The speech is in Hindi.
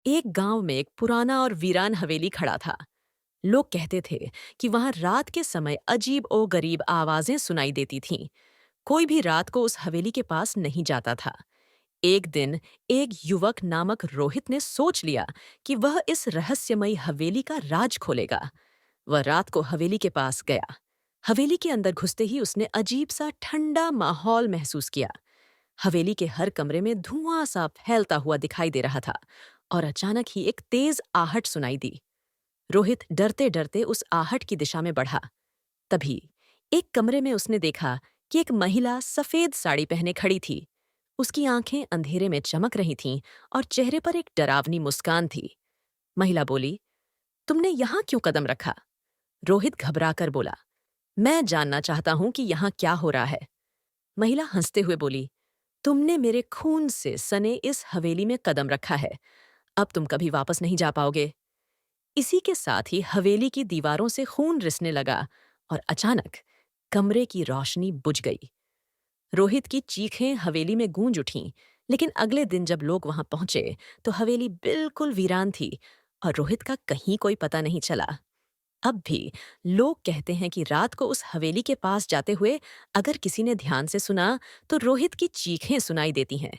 एक गांव में एक पुराना और वीरान हवेली खड़ा था। लोग कहते थे कि वहां रात के समय अजीब ओ गरीब आवाजें सुनाई देती थीं। कोई भी रात को उस हवेली के पास नहीं जाता था। एक दिन एक युवक नामक रोहित ने सोच लिया कि वह इस रहस्यमयी हवेली का राज खोलेगा। वह रात को हवेली के पास गया। हवेली के अंदर घुसते ही उसने अजीब सा ठंडा माहौल महसूस किया। हवेली के हर कमरे में धुआं सा फैलता हुआ दिखाई दे रहा था और अचानक ही एक तेज आहट सुनाई दी। रोहित डरते डरते उस आहट की दिशा में बढ़ा। तभी एक कमरे में उसने देखा कि एक महिला सफेद साड़ी पहने खड़ी थी। उसकी आंखें अंधेरे में चमक रही थीं और चेहरे पर एक डरावनी मुस्कान थी। महिला बोली, तुमने यहाँ क्यों कदम रखा? रोहित घबराकर बोला, मैं जानना चाहता हूं कि यहाँ क्या हो रहा है। महिला हंसते हुए बोली, तुमने मेरे खून से सने इस हवेली में कदम रखा है। अब तुम कभी वापस नहीं जा पाओगे। इसी के साथ ही हवेली की दीवारों से खून रिसने लगा और अचानक कमरे की रोशनी बुझ गई। रोहित की चीखें हवेली में गूंज उठीं, लेकिन अगले दिन जब लोग वहां पहुंचे तो हवेली बिल्कुल वीरान थी और रोहित का कहीं कोई पता नहीं चला। अब भी लोग कहते हैं कि रात को उस हवेली के पास जाते हुए अगर किसी ने ध्यान से सुना तो रोहित की चीखें सुनाई देती हैं,